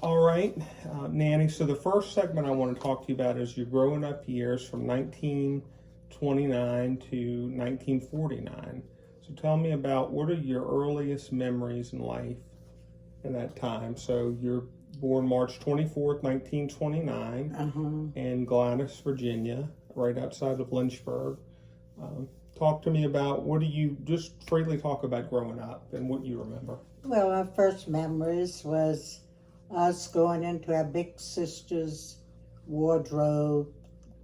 All right, Nannie, so the first segment I want to talk to you about is your growing up years from 1929 to 1949. So tell me about what are your earliest memories in life in that time. So you're born March 24th, 1929 in Gladys, Virginia, right outside of Lynchburg. Talk to me about just freely talk about growing up and what you remember. Well, our first memories was us going into our big sister's wardrobe,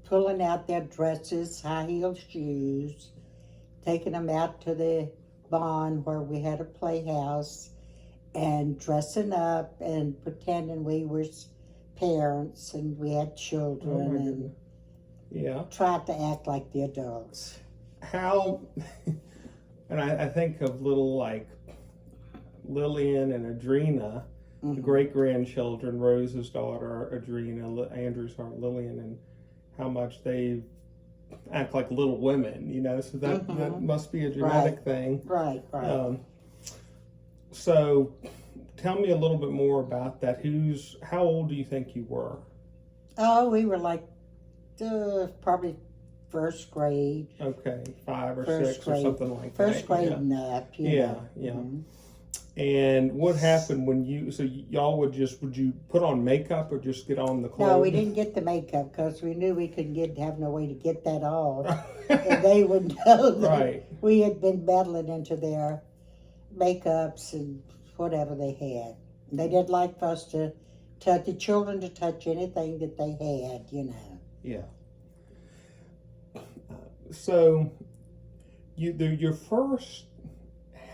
pulling out their dresses, high-heeled shoes, taking them out to the barn where we had a playhouse, and dressing up and pretending we were parents and we had children and tried to act like the adults. How, and I think of little like Lillian and Adrena, the great-grandchildren, Rose's daughter, Adrena, Andrew's daughter, Lillian, and how much they act like little women, so that must be a genetic thing. Right. So tell me a little bit more about that. How old do you think you were? Oh, we were like probably first grade. Okay, 5 or 6 or something like that. First grade and up. Yeah. And what happened when y'all would you put on makeup or just get on the clothes? No, we didn't get the makeup because we knew we couldn't have no way to get that off. And they would know that we had been meddling into their makeups and whatever they had. They didn't like for us to touch the children to touch anything that they had, Yeah. So, your first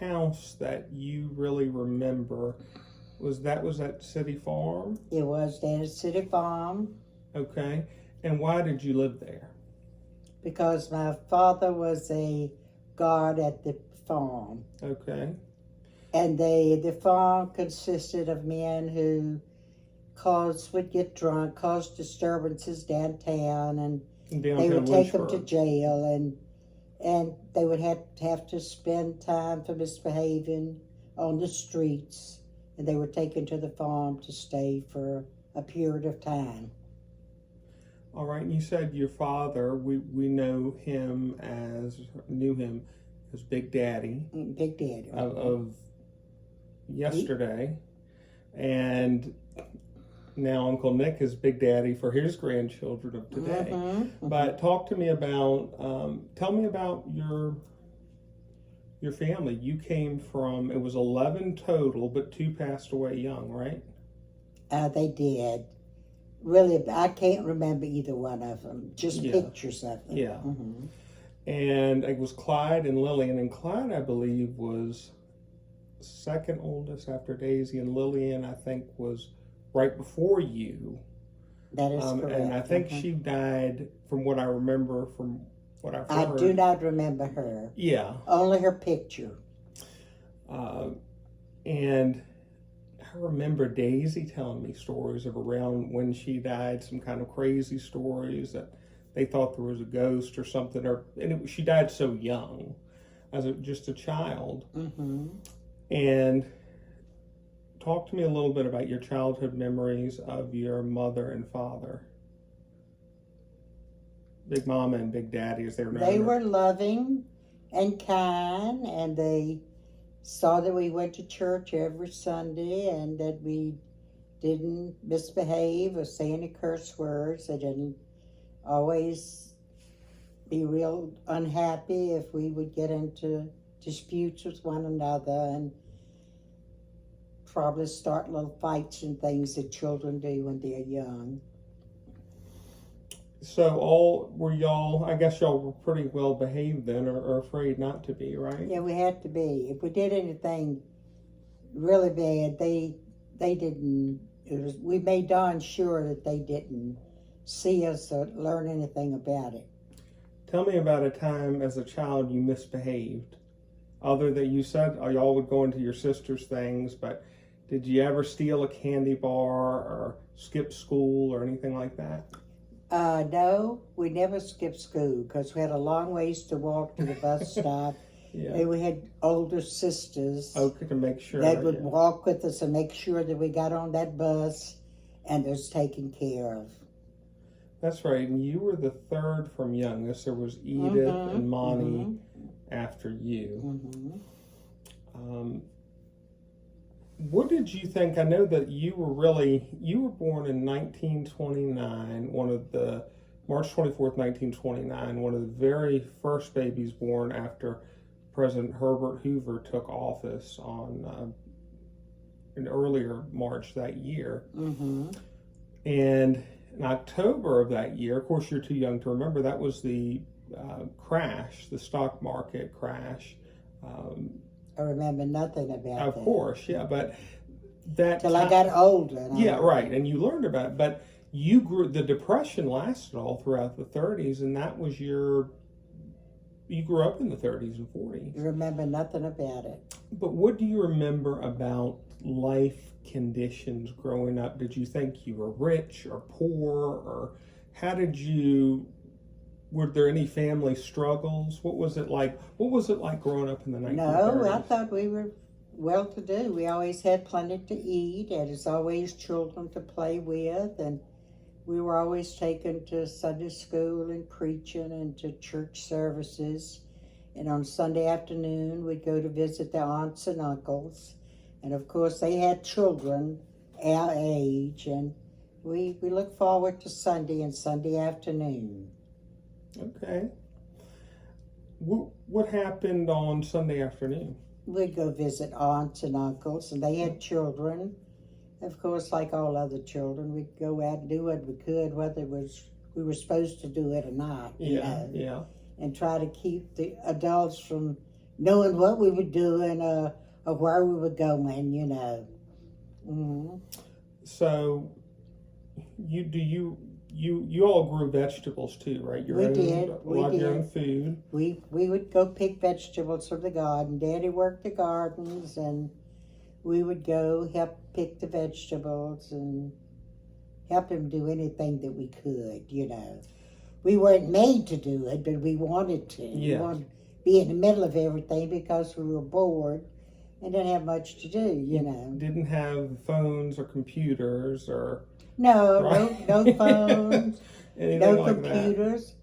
house that you really remember was at City Farm? It was down at City Farm. Okay. And why did you live there? Because my father was a guard at the farm. Okay. And the farm consisted of men who would get drunk, cause disturbances downtown, and they would take them to jail, and they would have to spend time for misbehaving on the streets, and they were taken to the farm to stay for a period of time. All right, and you said your father, we knew him as Big Daddy. Big Daddy. Of yesterday. And now Uncle Nick is Big Daddy for his grandchildren of today. But talk to me about, tell me about your family. You came from, it was 11 total, but 2 passed away young, right? They did. Really, I can't remember either one of them. Just pictures of them. Yeah. And it was Clyde and Lillian. And Clyde, I believe, was second oldest after Daisy. And Lillian, I think, was right before you. That is correct. And I think she died, from what I remember, from what I've heard. I do not remember her. Yeah. Only her picture. And I remember Daisy telling me stories of around when she died, some kind of crazy stories that they thought there was a ghost or something. She died so young, as just a child. And talk to me a little bit about your childhood memories of your mother and father. Big Mama and Big Daddy, as they were known. They were loving and kind, and they saw that we went to church every Sunday and that we didn't misbehave or say any curse words. They didn't always be real unhappy if we would get into disputes with one another and probably start little fights and things that children do when they're young. So I guess y'all were pretty well behaved then, or afraid not to be, right? Yeah, we had to be. If we did anything really bad, they didn't, we made darn sure that they didn't see us or learn anything about it. Tell me about a time as a child you misbehaved. Other than you said y'all would go into your sister's things, but did you ever steal a candy bar or skip school or anything like that? No, we never skipped school because we had a long ways to walk to the bus stop, Yeah. And we had older sisters Okay, to make sure that would yeah. walk with us and make sure that we got on that bus and was taken care of. That's right. And you were the third from youngest. There was Edith and Monty after you. What did you think? I know that you were born in 1929, March 24th, 1929, one of the very first babies born after President Herbert Hoover took office on in earlier March that year. And in October of that year, of course, you're too young to remember, that was the crash, the stock market crash. I remember nothing about that. Of course, yeah, but that till I got older. Yeah, right, and you learned about it, but you grew. The Depression lasted all throughout the 30s, and that was you grew up in the 30s and 40s. I remember nothing about it. But what do you remember about life conditions growing up? Did you think you were rich or poor, or how did you? Were there any family struggles? What was it like? What was it like growing up in the 1930s? No, I thought we were well-to-do. We always had plenty to eat, and there's always children to play with, and we were always taken to Sunday school and preaching and to church services. And on Sunday afternoon, we'd go to visit the aunts and uncles, and of course they had children our age, and we look forward to Sunday and Sunday afternoon. Okay. What happened on Sunday afternoon? We'd go visit aunts and uncles, and they had children. Of course, like all other children, we'd go out and do what we could, whether it was we were supposed to do it or not. Yeah. And try to keep the adults from knowing what we were doing or where we were going. So, you all grew vegetables too, right? We did. A lot of your own food. We would go pick vegetables from the garden. Daddy worked the gardens, and we would go help pick the vegetables and help him do anything that we could. We weren't made to do it, but we wanted to. Yeah. We wanted to be in the middle of everything because we were bored and didn't have much to do. Didn't have phones or computers or. No, right? no phones, no like computers.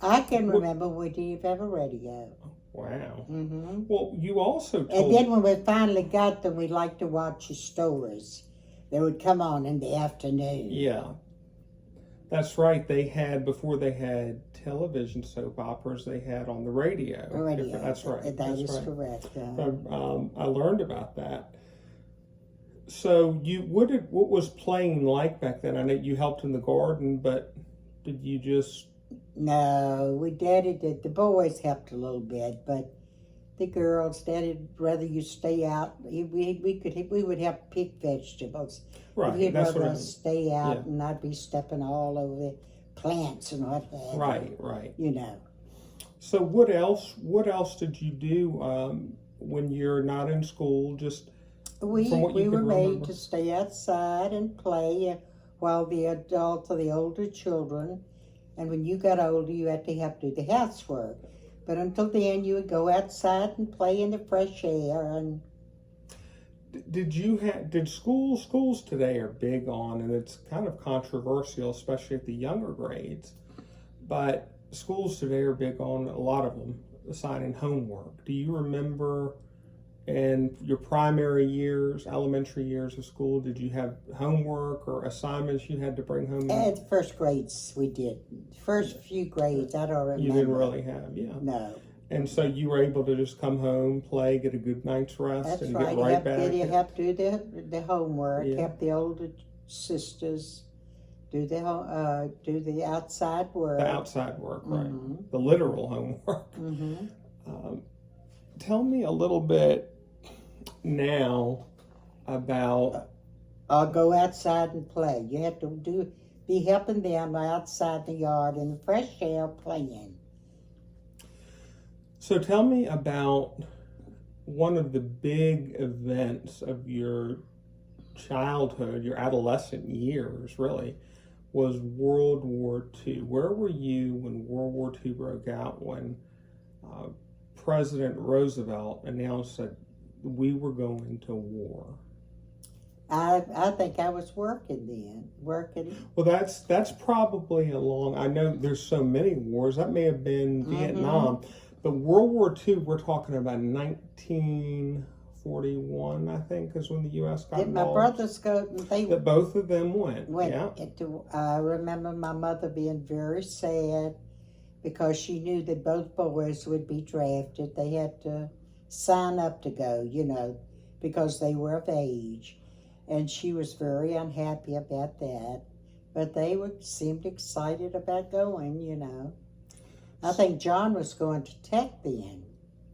I can remember we didn't have a radio. Wow. Well, you also told... And then when we finally got them, we liked to watch the stories. They would come on in the afternoon. Yeah. That's right. Before they had television soap operas, they had on the radio. That's right. That is correct. I learned about that. So what was playing like back then? I know you helped in the garden, but did you just? No, Daddy did. The boys helped a little bit, but the girls, Daddy'd rather you stay out. We would help pick vegetables. Right. He'd That's rather what us stay out and not be stepping all over the plants and what have you. Right. So what else did you do when you're not in school? Just we were made to stay outside and play while the adults or the older children, and when you got older, you had to help do the housework. But until then, you would go outside and play in the fresh air. And did schools today are big on, and it's kind of controversial, especially at the younger grades, but schools today are big on, a lot of them, assigning homework. Do you remember in your primary years, elementary years of school, did you have homework or assignments you had to bring home? At the first grades, we did. First few grades, I don't remember. You didn't really have, No. And so you were able to just come home, play, get a good night's rest, That's and right. get right back. You have to do the homework. Help the older sisters do the outside work. The outside work, right? The literal homework. Tell me a little bit now about. I'll go outside and play. You have to be helping them outside the yard in the fresh air playing. So tell me about one of the big events of your childhood, your adolescent years, really, was World War II. Where were you when World War II broke out, when President Roosevelt announced that we were going to war? I think I was working then. Well, that's probably along. I know there's so many wars. That may have been Vietnam, but World War II. We're talking about 1941. I think is when the U.S. got Did my involved. brothers go? That both of them went. Yeah. I remember my mother being very sad because she knew that both boys would be drafted. They had to sign up to go, because they were of age. And she was very unhappy about that. But they seemed excited about going, I think John was going to Tech then.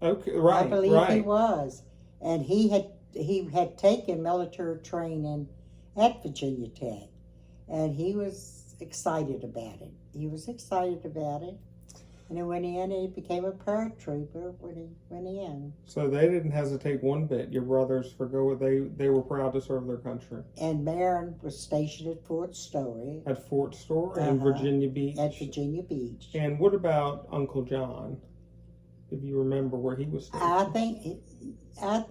Okay, right. I believe he was. And he had taken military training at Virginia Tech. And he was excited about it. And he went in and he became a paratrooper when he went in. So they didn't hesitate one bit. Your brothers they were proud to serve their country. And Marin was stationed at Fort Story. At Fort Story in Virginia Beach. At Virginia Beach. And what about Uncle John? If you remember where he was stationed. I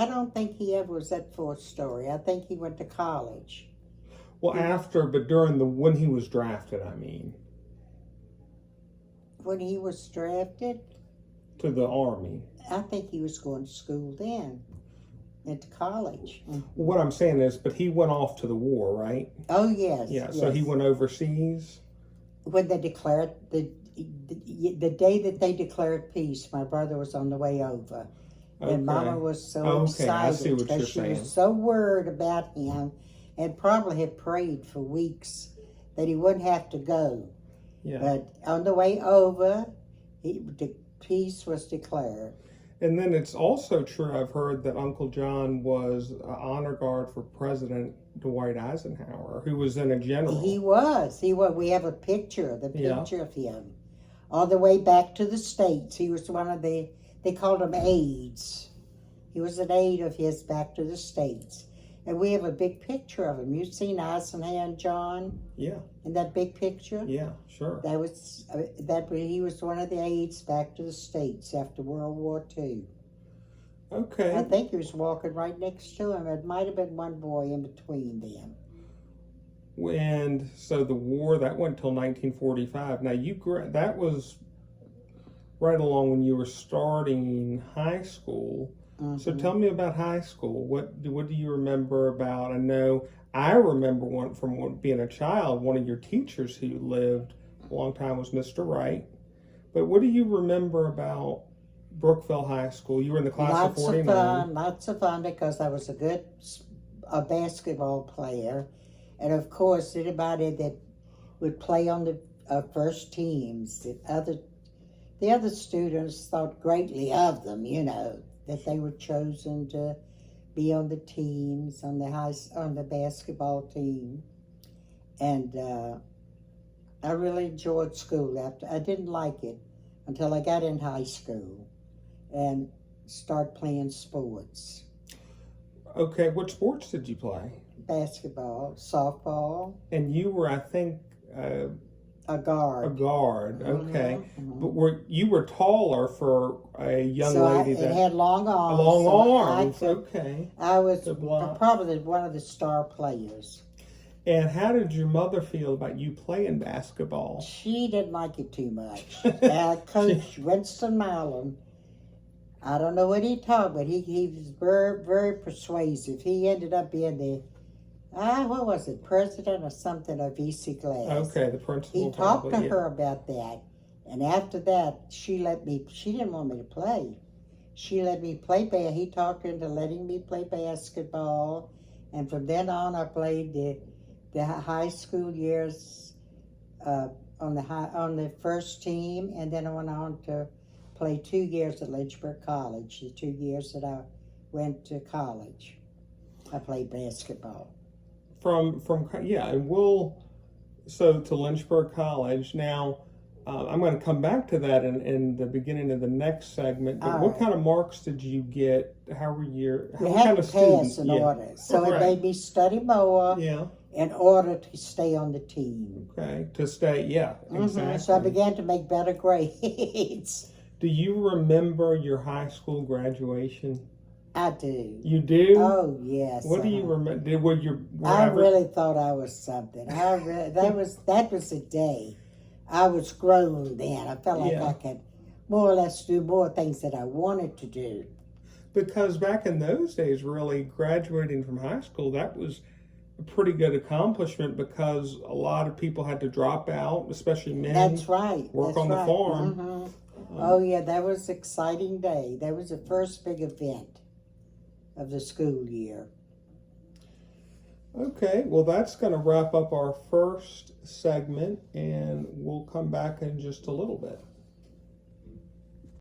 don't think he ever was at Fort Story. I think he went to college. Well, when he was drafted, I mean. When he was drafted to the Army, I think he was going to school then, into college. What I'm saying is, but he went off to the war, right? Oh yes. Yeah. Yes. So he went overseas. When they declared the day that they declared peace, my brother was on the way over, and Mama was so excited because she was so worried about him, and probably had prayed for weeks that he wouldn't have to go. Yeah. But on the way over, the peace was declared. And then it's also true, I've heard, that Uncle John was an honor guard for President Dwight Eisenhower, who was then a general. He was. We have a picture of him. On the way back to the States, he was one of they called him aides. He was an aide of his back to the States. And we have a big picture of him. You've seen Eisenhower and John? Yeah. In that big picture? Yeah, sure. He was one of the aides back to the States after World War II. Okay. I think he was walking right next to him. It might have been one boy in between them. And so the war, that went till 1945. Now, that was right along when you were starting high school. So tell me about high school. What do you remember about? I remember from being a child, one of your teachers who lived a long time was Mr. Wright. But what do you remember about Brookville High School? You were in the class of 49. Lots of fun because I was a good basketball player. And of course, anybody that would play on the first teams, the other students thought greatly of them, that they were chosen to be on the teams, on the basketball team. And I really enjoyed school. I didn't like it until I got in high school and started playing sports. Okay, what sports did you play? Basketball, softball. And you were, I think... a guard. A guard, okay. But you were taller for a young lady it had long arms. Long arms, okay. I was probably one of the star players. And how did your mother feel about you playing basketball? She didn't like it too much. Coach Winston Mallon, I don't know what he taught, but he was very, very persuasive. He ended up being what was it, president or something of EC Glass. Okay, the principal. He talked to her about that. And after that, she didn't want me to play. She let me play he talked into letting me play basketball. And from then on, I played the high school years on the first team. And then I went on to play 2 years at Lynchburg College, the 2 years that I went to college. I played basketball. So to Lynchburg College. Now, I'm going to come back to that in the beginning of the next segment. But what kind of marks did you get? How were you? You had to pass in order. So it made me study more in order to stay on the team. Okay, to stay, exactly. So I began to make better grades. Do you remember your high school graduation? I do. You do? Oh yes. What do you remember? I really thought I was something. That was a day. I was grown then. I felt like I could more or less do more things that I wanted to do. Because back in those days, really, graduating from high school, that was a pretty good accomplishment because a lot of people had to drop out, especially men. That's right. Work That's on the right. farm. Mm-hmm. Oh yeah, that was an exciting day. That was the first big event of the school year. Okay, well, that's going to wrap up our first segment, and we'll come back in just a little bit.